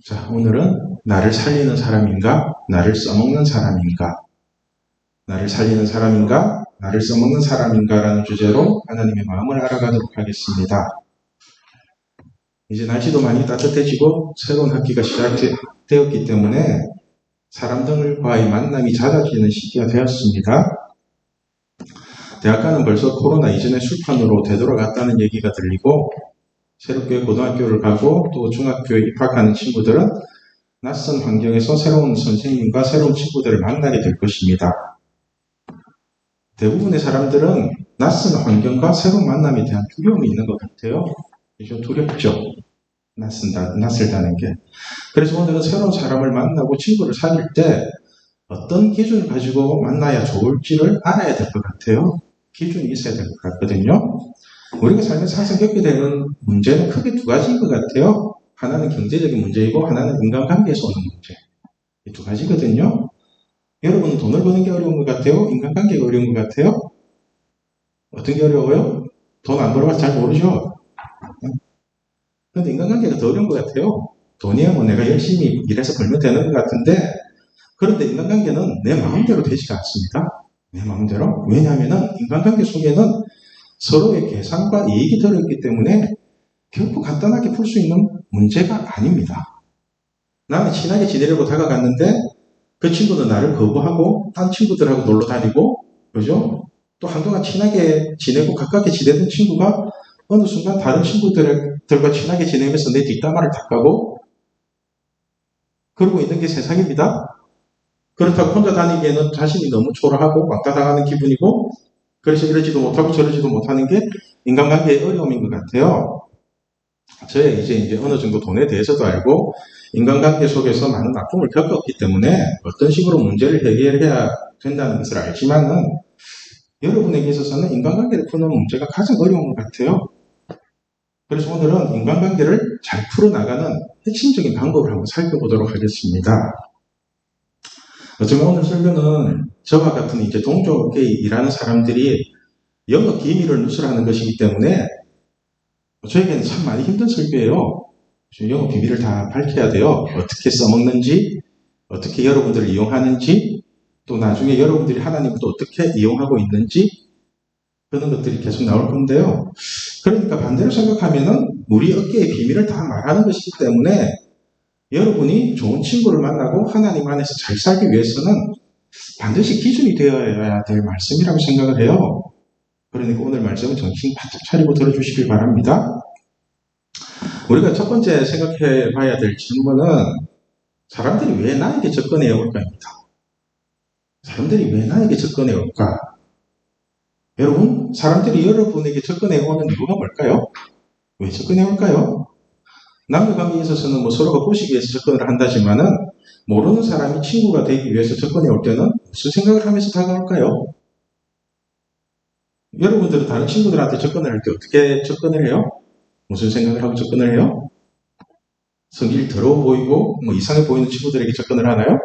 자, 오늘은 나를 살리는 사람인가, 나를 써먹는 사람인가, 나를 살리는 사람인가, 나를 써먹는 사람인가라는 주제로 하나님의 마음을 알아가도록 하겠습니다. 이제 날씨도 많이 따뜻해지고 새로운 학기가 시작되었기 때문에 사람들과의 만남이 잦아지는 시기가 되었습니다. 대학가는 벌써 코로나 이전의 술판으로 되돌아갔다는 얘기가 들리고 새롭게 고등학교를 가고 또 중학교에 입학하는 친구들은 낯선 환경에서 새로운 선생님과 새로운 친구들을 만나게 될 것입니다. 대부분의 사람들은 낯선 환경과 새로운 만남에 대한 두려움이 있는 것 같아요. 이게 두렵죠. 낯설다는 게. 그래서 오늘은 새로운 사람을 만나고 친구를 사귈 때 어떤 기준을 가지고 만나야 좋을지를 알아야 될 것 같아요. 기준이 있어야 될 것 같거든요. 우리가 살면서 항상 겪게 되는 문제는 크게 두 가지인 것 같아요. 하나는 경제적인 문제이고 하나는 인간관계에서 오는 문제. 이 두 가지거든요. 여러분은 돈을 버는 게 어려운 것 같아요? 인간관계가 어려운 것 같아요? 어떤 게 어려워요? 돈 안 벌어봐서 잘 모르죠? 그런데 인간관계가 더 어려운 것 같아요. 돈이야 뭐 내가 열심히 일해서 벌면 되는 것 같은데, 그런데 인간관계는 내 마음대로 되지가 않습니다. 내 마음대로. 왜냐하면 인간관계 속에는 서로의 계산과 이익이 들어있기 때문에 결코 간단하게 풀 수 있는 문제가 아닙니다. 나는 친하게 지내려고 다가갔는데 그 친구는 나를 거부하고 딴 친구들하고 놀러 다니고, 그죠? 또 한동안 친하게 지내고 가깝게 지내던 친구가 어느 순간 다른 친구들과 친하게 지내면서 내 뒷담화를 닦아고 그러고 있는 게 세상입니다. 그렇다고 혼자 다니기에는 자신이 너무 초라하고 왕따 당하는 기분이고, 그래서 이러지도 못하고 저러지도 못하는 게 인간관계의 어려움인 것 같아요. 저야 이제 어느 정도 돈에 대해서도 알고 인간관계 속에서 많은 아픔을 겪었기 때문에 어떤 식으로 문제를 해결해야 된다는 것을 알지만은 여러분에게 있어서는 인간관계를 푸는 문제가 가장 어려운 것 같아요. 그래서 오늘은 인간관계를 잘 풀어나가는 핵심적인 방법을 한번 살펴보도록 하겠습니다. 어쩌면 오늘 설교는 저와 같은 이제 동종업계에 일하는 사람들이 영업 기밀을 누설하는 것이기 때문에 저에게는 참 많이 힘든 설교예요. 영업 비밀을 다 밝혀야 돼요. 어떻게 써먹는지, 어떻게 여러분들을 이용하는지, 또 나중에 여러분들이 하나님을 또 어떻게 이용하고 있는지, 그런 것들이 계속 나올 건데요. 그러니까 반대로 생각하면은 우리 어깨의 비밀을 다 말하는 것이기 때문에 여러분이 좋은 친구를 만나고 하나님 안에서 잘 살기 위해서는 반드시 기준이 되어야 될 말씀이라고 생각을 해요. 그러니까 오늘 말씀은 정신 바짝 차리고 들어주시길 바랍니다. 우리가 첫 번째 생각해 봐야 될 질문은 사람들이 왜 나에게 접근해 올까입니다. 사람들이 왜 나에게 접근해 올까? 여러분, 사람들이 여러분에게 접근해 오는 이유가 뭘까요? 왜 접근해 올까요? 남녀 관계에 있어서는 뭐 서로가 보시기 위해서 접근을 한다지만은 모르는 사람이 친구가 되기 위해서 접근해 올 때는 무슨 생각을 하면서 다가올까요? 여러분들은 다른 친구들한테 접근을 할 때 어떻게 접근을 해요? 무슨 생각을 하고 접근을 해요? 성질이 더러워 보이고 뭐 이상해 보이는 친구들에게 접근을 하나요?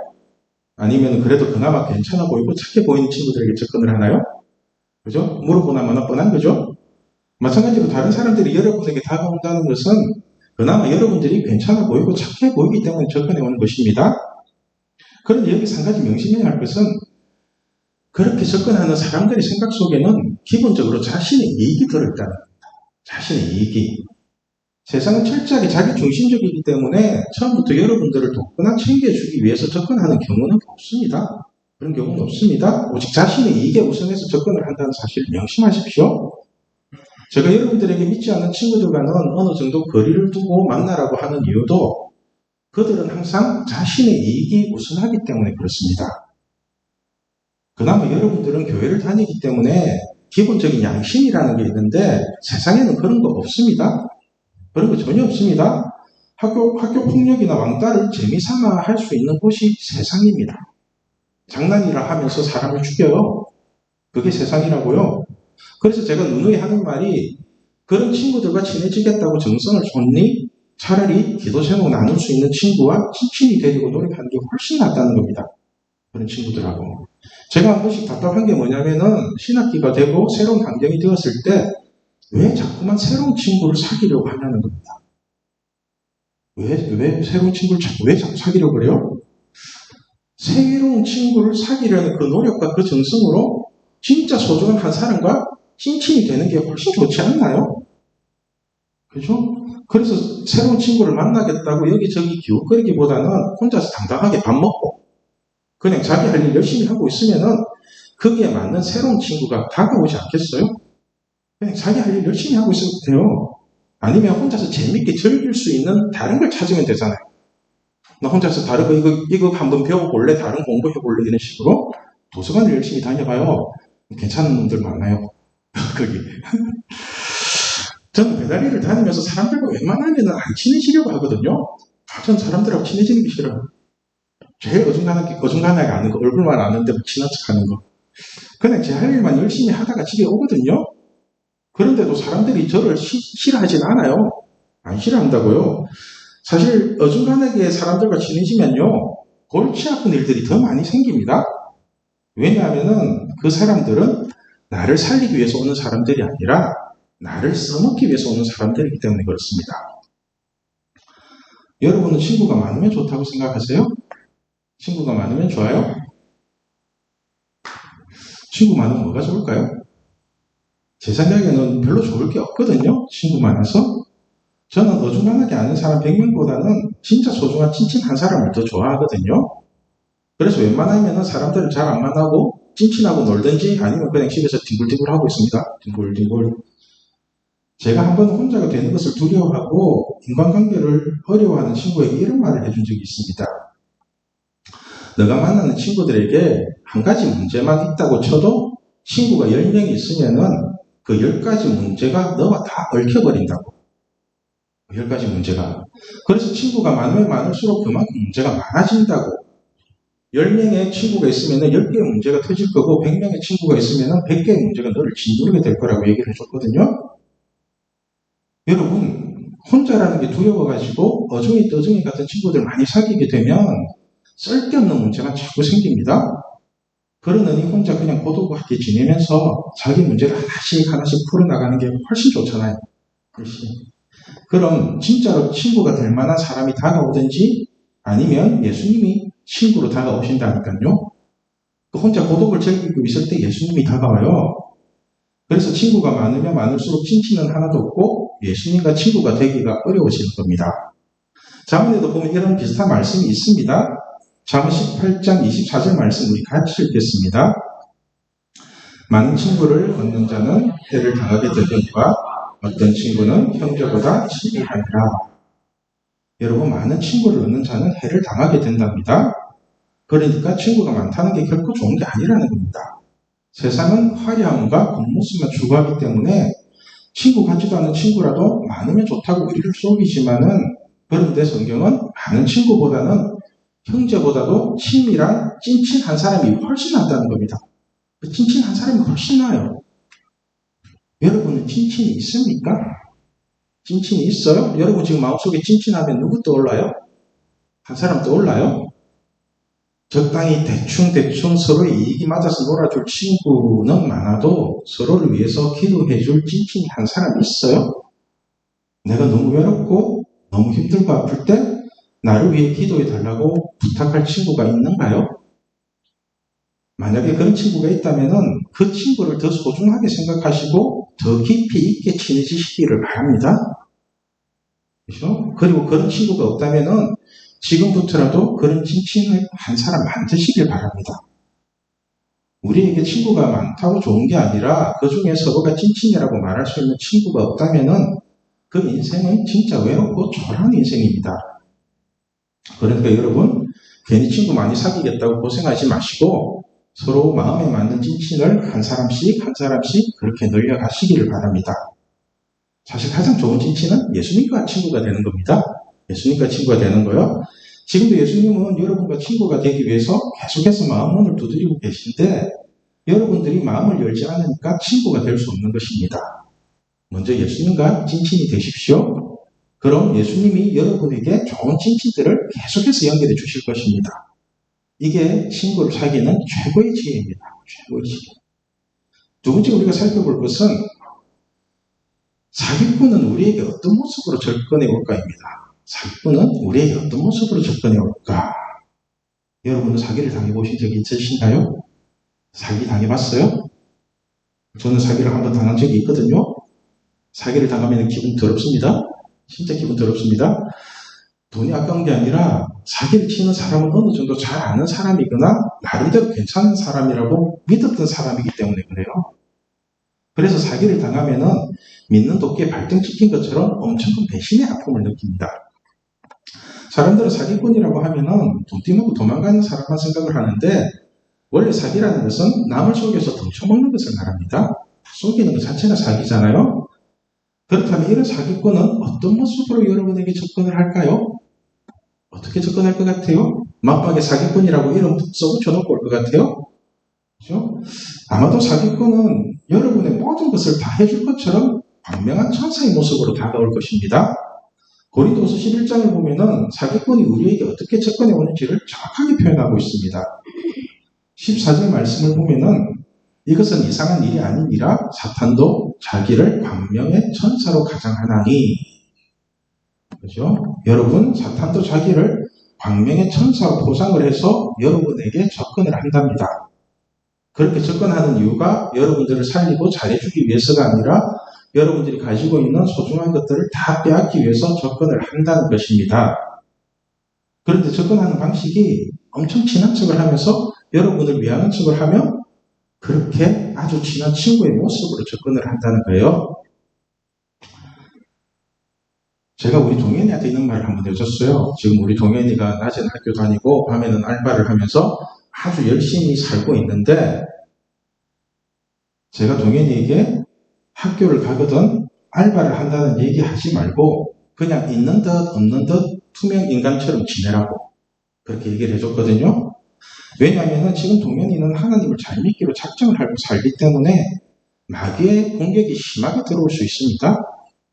아니면 그래도 그나마 괜찮아 보이고 착해 보이는 친구들에게 접근을 하나요? 그죠? 물어보나 마나 뻔한 거죠? 마찬가지로 다른 사람들이 여러분에게 다가온다는 것은 그나마 여러분들이 괜찮아 보이고 착해 보이기 때문에 접근해 오는 것입니다. 그런데 여기서 한 가지 명심해야 할 것은 그렇게 접근하는 사람들의 생각 속에는 기본적으로 자신의 이익이 들어있다는 겁니다. 자신의 이익이. 세상은 철저하게 자기 중심적이기 때문에 처음부터 여러분들을 돕거나 챙겨주기 위해서 접근하는 경우는 없습니다. 그런 경우는 없습니다. 오직 자신의 이익에 우선해서 접근을 한다는 사실을 명심하십시오. 제가 여러분들에게 믿지 않는 친구들과는 어느 정도 거리를 두고 만나라고 하는 이유도 그들은 항상 자신의 이익이 우선하기 때문에 그렇습니다. 그나마 여러분들은 교회를 다니기 때문에 기본적인 양심이라는 게 있는데 세상에는 그런 거 없습니다. 그런 거 전혀 없습니다. 학교 폭력이나 왕따를 재미삼아 할 수 있는 곳이 세상입니다. 장난이라 하면서 사람을 죽여요. 그게 세상이라고요. 그래서 제가 누누이 하는 말이 그런 친구들과 친해지겠다고 정성을 쏟니 차라리 기도 제목 나눌 수 있는 친구와 친친이 되려고 노력하는 게 훨씬 낫다는 겁니다. 그런 친구들하고. 제가 한 번씩 답답한 게 뭐냐면은 신학기가 되고 새로운 환경이 되었을 때 왜 자꾸만 새로운 친구를 사귀려고 하냐는 겁니다. 왜 새로운 친구를 왜 자꾸 사귀려고 그래요? 새로운 친구를 사귀려는 그 노력과 그 정성으로 진짜 소중한 한 사람과 찐친이 되는 게 훨씬 좋지 않나요? 그죠? 그래서 새로운 친구를 만나겠다고 여기저기 기웃거리기보다는 혼자서 당당하게 밥 먹고 그냥 자기 할 일 열심히 하고 있으면은 거기에 맞는 새로운 친구가 다가오지 않겠어요? 그냥 자기 할 일 열심히 하고 있어도 돼요. 아니면 혼자서 재밌게 즐길 수 있는 다른 걸 찾으면 되잖아요. 나 혼자서 다른 거 이거 한번 배워볼래? 다른 공부해볼래? 이런 식으로 도서관을 열심히 다녀봐요. 괜찮은 놈들 많아요. 거기. 저는 배달일을 다니면서 사람들과 웬만하면 안 친해지려고 하거든요. 전 사람들하고 친해지는 게 싫어요. 제일 어중간하게 아는 거, 얼굴만 아는데 친한 척 하는 거. 그냥 제 할 일만 열심히 하다가 집에 오거든요. 그런데도 사람들이 저를 싫어하진 않아요. 안 싫어한다고요. 사실 어중간하게 사람들과 친해지면요. 골치 아픈 일들이 더 많이 생깁니다. 왜냐하면은 그 사람들은 나를 살리기 위해서 오는 사람들이 아니라 나를 써먹기 위해서 오는 사람들이기 때문에 그렇습니다. 여러분은 친구가 많으면 좋다고 생각하세요? 친구가 많으면 좋아요? 친구 많으면 뭐가 좋을까요? 제 생각에는 별로 좋을 게 없거든요. 친구 많아서. 저는 어중간하게 아는 사람 100명보다는 진짜 소중한 찐친 한 사람을 더 좋아하거든요. 그래서 웬만하면 사람들을 잘 안 만나고 찐친하고 놀든지 아니면 그냥 집에서 뒹굴뒹굴 하고 있습니다. 뒹굴뒹굴. 제가 한번 혼자가 되는 것을 두려워하고 인간관계를 어려워하는 친구에게 이런 말을 해준 적이 있습니다. 너가 만나는 친구들에게 한 가지 문제만 있다고 쳐도 친구가 10명이 있으면은 그 10가지 문제가 너와 다 얽혀버린다고. 10가지 문제가. 그래서 친구가 많으면 많을수록 그만큼 문제가 많아진다고. 10명의 친구가 있으면 10개의 문제가 터질 거고 100명의 친구가 있으면 100개의 문제가 너를 짓누르게 될 거라고 얘기를 해줬거든요. 여러분, 혼자라는 게 두려워가지고 어중이 떠중이 같은 친구들 많이 사귀게 되면 쓸데없는 문제만 자꾸 생깁니다. 그러느니 혼자 그냥 고독하게 지내면서 자기 문제를 하나씩 풀어나가는 게 훨씬 좋잖아요. 훨씬. 그럼 진짜로 친구가 될 만한 사람이 다가오든지 아니면 예수님이 친구로 다가오신다니까요. 혼자 고독을 즐기고 있을 때 예수님이 다가와요. 그래서 친구가 많으면 많을수록 찐친은 하나도 없고 예수님과 친구가 되기가 어려워지는 겁니다. 자문에도 보면 이런 비슷한 말씀이 있습니다. 잠언 18장 24절 말씀 우리 같이 읽겠습니다. 많은 친구를 얻는 자는 해를 당하게 되거니와 어떤 친구는 형제보다 친밀하니라. 여러분, 많은 친구를 얻는 자는 해를 당하게 된답니다. 그러니까 친구가 많다는 게 결코 좋은 게 아니라는 겁니다. 세상은 화려함과 겉모습만 추구하기 때문에 친구 같지도 않은 친구라도 많으면 좋다고 우리를 속이지만은 그런데 성경은 많은 친구보다는 형제보다도 친밀한 찐친 한 사람이 훨씬 낫다는 겁니다. 그 찐친 한 사람이 훨씬 나아요. 여러분은 찐친이 있습니까? 찐친이 있어요? 여러분 지금 마음속에 찐친하면 누구 떠올라요? 한 사람 떠올라요? 적당히 대충 서로의 이익이 맞아서 놀아줄 친구는 많아도 서로를 위해서 기도해줄 찐친이 한 사람 있어요? 내가 너무 외롭고 너무 힘들고 아플 때 나를 위해 기도해달라고 부탁할 친구가 있는가요? 만약에 그런 친구가 있다면 그 친구를 더 소중하게 생각하시고 더 깊이 있게 친해지시기를 바랍니다. 그렇죠? 그리고 그런 친구가 없다면 지금부터라도 그런 찐친을 한 사람 만드시길 바랍니다. 우리에게 친구가 많다고 좋은 게 아니라 그 중에 서로가 찐친이라고 말할 수 있는 친구가 없다면 그 인생은 진짜 외롭고 초라한 인생입니다. 그러니까 여러분 괜히 친구 많이 사귀겠다고 고생하지 마시고 서로 마음에 맞는 찐친을 한 사람씩 그렇게 늘려가시기를 바랍니다. 사실 가장 좋은 찐친은 예수님과 친구가 되는 겁니다. 예수님과 친구가 되는 거요. 지금도 예수님은 여러분과 친구가 되기 위해서 계속해서 마음문을 두드리고 계신데 여러분들이 마음을 열지 않으니까 친구가 될 수 없는 것입니다. 먼저 예수님과 찐친이 되십시오. 그럼 예수님이 여러분에게 좋은 찐친들을 계속해서 연결해 주실 것입니다. 이게 친구를 사귀는 최고의 지혜입니다. 최고의 지혜. 두 번째 우리가 살펴볼 것은 사기꾼은 우리에게 어떤 모습으로 접근해 올까입니다. 사기꾼은 우리에게 어떤 모습으로 접근해 올까? 여러분은 사기를 당해보신 적이 있으신가요? 사기 당해봤어요? 저는 사기를 한번 당한 적이 있거든요. 사기를 당하면 기분 더럽습니다. 진짜 기분 더럽습니다. 돈이 아까운 게 아니라 사기를 치는 사람은 어느 정도 잘 아는 사람이거나 나름대로 괜찮은 사람이라고 믿었던 사람이기 때문에 그래요. 그래서 사기를 당하면은 믿는 도끼에 발등 찍힌 것처럼 엄청난 배신의 아픔을 느낍니다. 사람들은 사기꾼이라고 하면은 돈 띠먹고 도망가는 사람만 생각을 하는데 원래 사기라는 것은 남을 속여서 덩쳐먹는 것을 말합니다. 속이는 것 자체가 사기잖아요. 그렇다면 이런 사기꾼은 어떤 모습으로 여러분에게 접근을 할까요? 어떻게 접근할 것 같아요? 막박에 사기꾼이라고 이름 써붙여놓고 올 것 같아요? 그렇죠? 아마도 사기꾼은 여러분의 모든 것을 다 해줄 것처럼 광명한 천사의 모습으로 다가올 것입니다. 고린도서 11장을 보면은 사기꾼이 우리에게 어떻게 접근해 오는지를 정확하게 표현하고 있습니다. 14절 말씀을 보면은 이것은 이상한 일이 아니니라 사탄도 자기를 광명의 천사로 가장하나니. 그죠? 여러분, 사탄도 자기를 광명의 천사로 포장을 해서 여러분에게 접근을 한답니다. 그렇게 접근하는 이유가 여러분들을 살리고 잘해주기 위해서가 아니라 여러분들이 가지고 있는 소중한 것들을 다 빼앗기 위해서 접근을 한다는 것입니다. 그런데 접근하는 방식이 엄청 친한 척을 하면서 여러분을 위하는 척을 하며 그렇게 아주 친한 친구의 모습으로 접근을 한다는 거예요. 제가 우리 동현이한테 있는 말을 한번 해줬어요. 지금 우리 동현이가 낮에는 학교 다니고 밤에는 알바를 하면서 아주 열심히 살고 있는데 제가 동현이에게 학교를 가거든 알바를 한다는 얘기 하지 말고 그냥 있는 듯 없는 듯 투명 인간처럼 지내라고 그렇게 얘기를 해줬거든요. 왜냐하면 지금 동현이는 하나님을 잘 믿기로 작정을 하고 살기 때문에 마귀의 공격이 심하게 들어올 수 있습니다.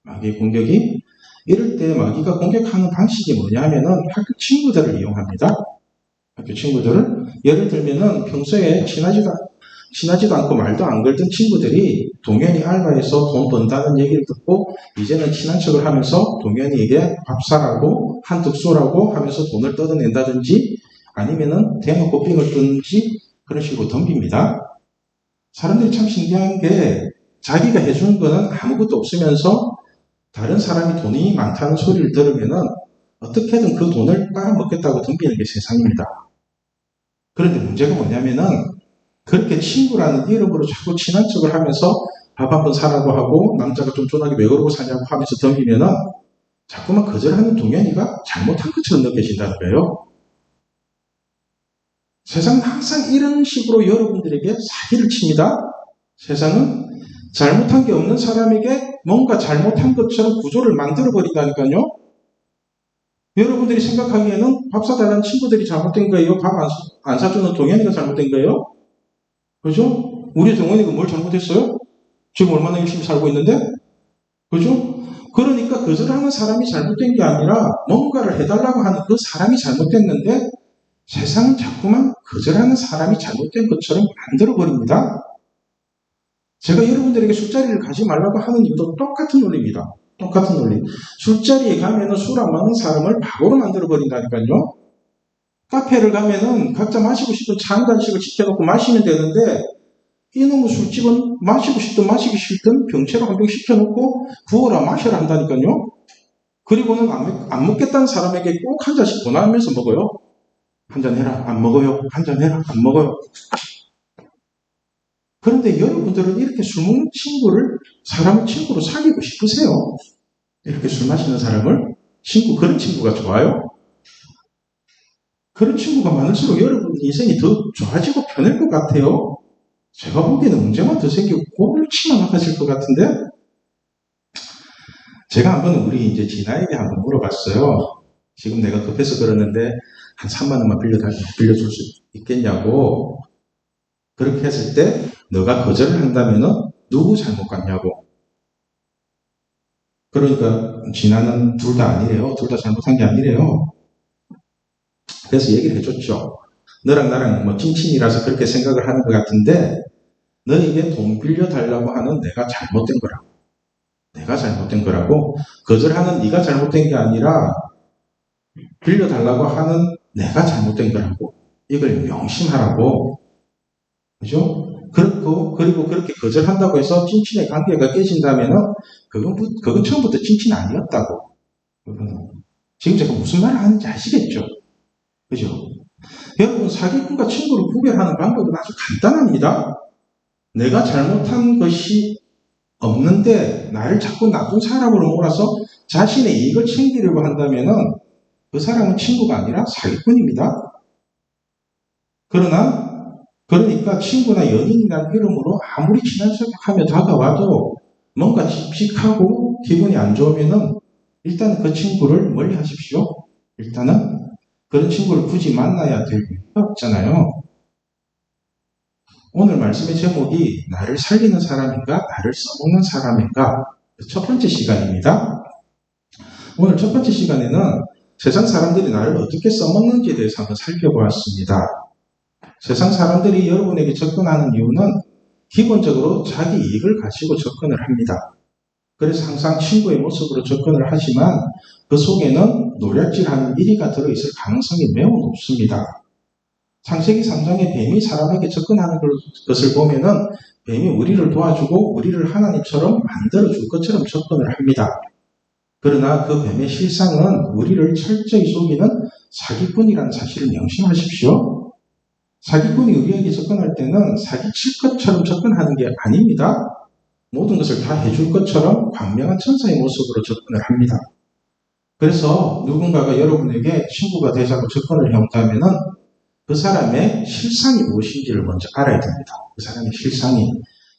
마귀의 공격이 이럴 때 마귀가 공격하는 방식이 뭐냐면은 학교 친구들을 이용합니다. 학교 친구들을 예를 들면은 평소에 친하지도 않고 말도 안 걸던 친구들이 동현이 알바에서 돈 번다는 얘기를 듣고 이제는 친한 척을 하면서 동현이에게 밥 사라고 한턱 쏘라고 하면서 돈을 뜯어낸다든지 아니면은 대놓고 빙을 뜯는지 그런 식으로 덤빕니다. 사람들이 참 신기한 게 자기가 해주는 거는 아무것도 없으면서 다른 사람이 돈이 많다는 소리를 들으면은 어떻게든 그 돈을 빨아먹겠다고 덤비는 게 세상입니다. 그런데 문제가 뭐냐면은 그렇게 친구라는 이름으로 자꾸 친한 척을 하면서 밥 한 번 사라고 하고 남자가 좀 쫀하게 왜 그러고 사냐고 하면서 덤비면은 자꾸만 거절하는 동현이가 잘못한 것처럼 느껴진다는 거예요. 세상은 항상 이런 식으로 여러분들에게 사기를 칩니다. 세상은 잘못한 게 없는 사람에게 뭔가 잘못한 것처럼 구조를 만들어버린다니까요. 여러분들이 생각하기에는 밥 사달라는 친구들이 잘못된 거예요? 밥 안 사주는 동현이가 잘못된 거예요? 그죠? 우리 동현이가 뭘 잘못했어요? 지금 얼마나 열심히 살고 있는데? 그죠? 그러니까 거절하는 사람이 잘못된 게 아니라 뭔가를 해달라고 하는 그 사람이 잘못됐는데 세상은 자꾸만 거절하는 사람이 잘못된 것처럼 만들어버립니다. 제가 여러분들에게 술자리를 가지 말라고 하는 이유도 똑같은 논리입니다. 똑같은 논리. 술자리에 가면은 술 안 맞는 사람을 바보로 만들어버린다니까요. 카페를 가면은 각자 마시고 싶은 차 한 잔씩을 시켜놓고 마시면 되는데 이놈의 술집은 마시고 싶든 마시기 싫든 병채로 한 병 시켜놓고 부어라 마셔라 한다니까요. 그리고는 안 먹겠다는 사람에게 꼭 한 잔씩 권하면서 먹어요. 한 잔 해라. 안 먹어요. 한 잔 해라. 안 먹어요. 그런데 여러분들은 이렇게 술 먹는 사람을 친구로 사귀고 싶으세요? 이렇게 술 마시는 사람을 그런 친구가 좋아요? 그런 친구가 많을수록 여러분 인생이 더 좋아지고 편할 것 같아요. 제가 보기에는 문제만 더 생기고 꼴찌만 나가질 것 같은데 제가 한번 우리 이제 진아에게 한번 물어봤어요. 지금 내가 급해서 그러는데 한 3만 원만 빌려줄 수 있겠냐고. 그렇게 했을 때 너가 거절을 한다면은 누구 잘못 같냐고. 그러니까 진아는 둘 다 아니래요. 둘 다 잘못한 게 아니래요. 그래서 얘기를 해줬죠. 너랑 나랑 뭐 찐친이라서 그렇게 생각을 하는 것 같은데 너에게 돈 빌려달라고 하는 내가 잘못된 거라고. 내가 잘못된 거라고. 거절하는 네가 잘못된 게 아니라 빌려달라고 하는 내가 잘못된 거라고. 이걸 명심하라고. 그죠? 그리고 그렇게 거절한다고 해서 찐친의 관계가 깨진다면은 그건 처음부터 찐친 아니었다고. 지금 제가 무슨 말을 하는지 아시겠죠? 그죠? 여러분, 사기꾼과 친구를 구별하는 방법은 아주 간단합니다. 내가 잘못한 것이 없는데 나를 자꾸 나쁜 사람으로 몰아서 자신의 이익을 챙기려고 한다면은 그 사람은 친구가 아니라 사기꾼입니다. 그러니까 친구나 연인이라는 이름으로 아무리 친한 척하며 다가와도 뭔가 찝찝하고 기분이 안 좋으면은 일단 그 친구를 멀리 하십시오. 일단은 그런 친구를 굳이 만나야 될 이유가 없잖아요. 오늘 말씀의 제목이 나를 살리는 사람인가 나를 써먹는 사람인가, 첫 번째 시간입니다. 오늘 첫 번째 시간에는 세상 사람들이 나를 어떻게 써먹는지에 대해서 한번 살펴보았습니다. 세상 사람들이 여러분에게 접근하는 이유는 기본적으로 자기 이익을 가지고 접근을 합니다. 그래서 항상 친구의 모습으로 접근을 하지만 그 속에는 노략질하는 미리가 들어있을 가능성이 매우 높습니다. 창세기 3장에 뱀이 사람에게 접근하는 것을 보면은 뱀이 우리를 도와주고 우리를 하나님처럼 만들어줄 것처럼 접근을 합니다. 그러나 그 뱀의 실상은 우리를 철저히 속이는 사기꾼이라는 사실을 명심하십시오. 사기꾼이 우리에게 접근할 때는 사기칠 것처럼 접근하는 게 아닙니다. 모든 것을 다 해줄 것처럼 광명한 천사의 모습으로 접근을 합니다. 그래서 누군가가 여러분에게 친구가 되자고 접근을 해온다면은 그 사람의 실상이 무엇인지를 먼저 알아야 됩니다. 그 사람의 실상이,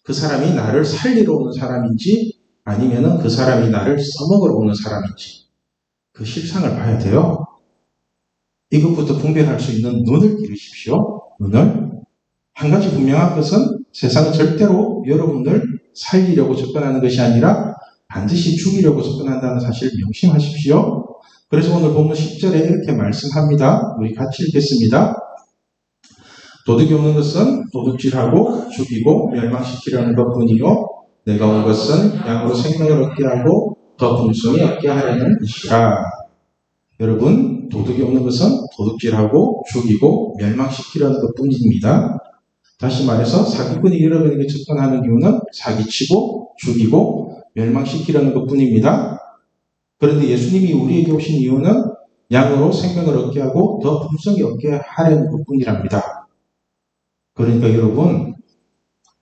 그 사람이 나를 살리러 오는 사람인지 아니면은 그 사람이 나를 써먹으러 오는 사람인지 그 실상을 봐야 돼요. 이것부터 분별할 수 있는 눈을 기르십시오. 눈을. 한 가지 분명한 것은 세상은 절대로 여러분을 살리려고 접근하는 것이 아니라 반드시 죽이려고 접근한다는 사실을 명심하십시오. 그래서 오늘 본문 10절에 이렇게 말씀합니다. 우리 같이 읽겠습니다. 도둑이 오는 것은 도둑질하고 죽이고 멸망시키려는 것뿐이요 내가 온 것은 양으로 생명을 얻게 하고 더 풍성히 얻게 하려는 것이라. 여러분, 도둑이 오는 것은 도둑질하고 죽이고 멸망시키려는 것뿐입니다. 다시 말해서 사기꾼이 여러분에게 접근하는 이유는 사기치고 죽이고 멸망시키려는 것뿐입니다. 그런데 예수님이 우리에게 오신 이유는 양으로 생명을 얻게 하고 더 풍성히 얻게 하려는 것뿐이랍니다. 그러니까 여러분,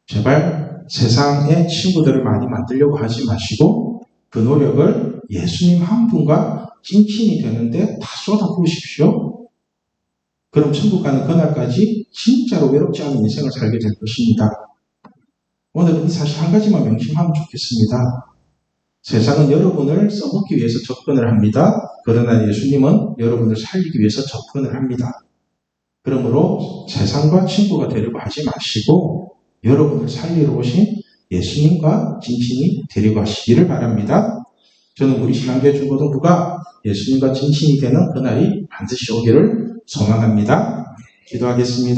제발 세상의 친구들을 많이 만들려고 하지 마시고 그 노력을 예수님 한 분과 찐친이 되는데 다 쏟아부으십시오. 그럼 천국 가는 그날까지 진짜로 외롭지 않은 인생을 살게 될 것입니다. 오늘은 이 사실 한 가지만 명심하면 좋겠습니다. 세상은 여러분을 써먹기 위해서 접근을 합니다. 그러나 예수님은 여러분을 살리기 위해서 접근을 합니다. 그러므로 세상과 친구가 되려고 하지 마시고 여러분을 살리러 오신 예수님과 진친이 되려고 하시기를 바랍니다. 저는 우리 신앙교회 중고등부가 예수님과 진친이 되는 그날이 반드시 오기를 소망합니다. 기도하겠습니다.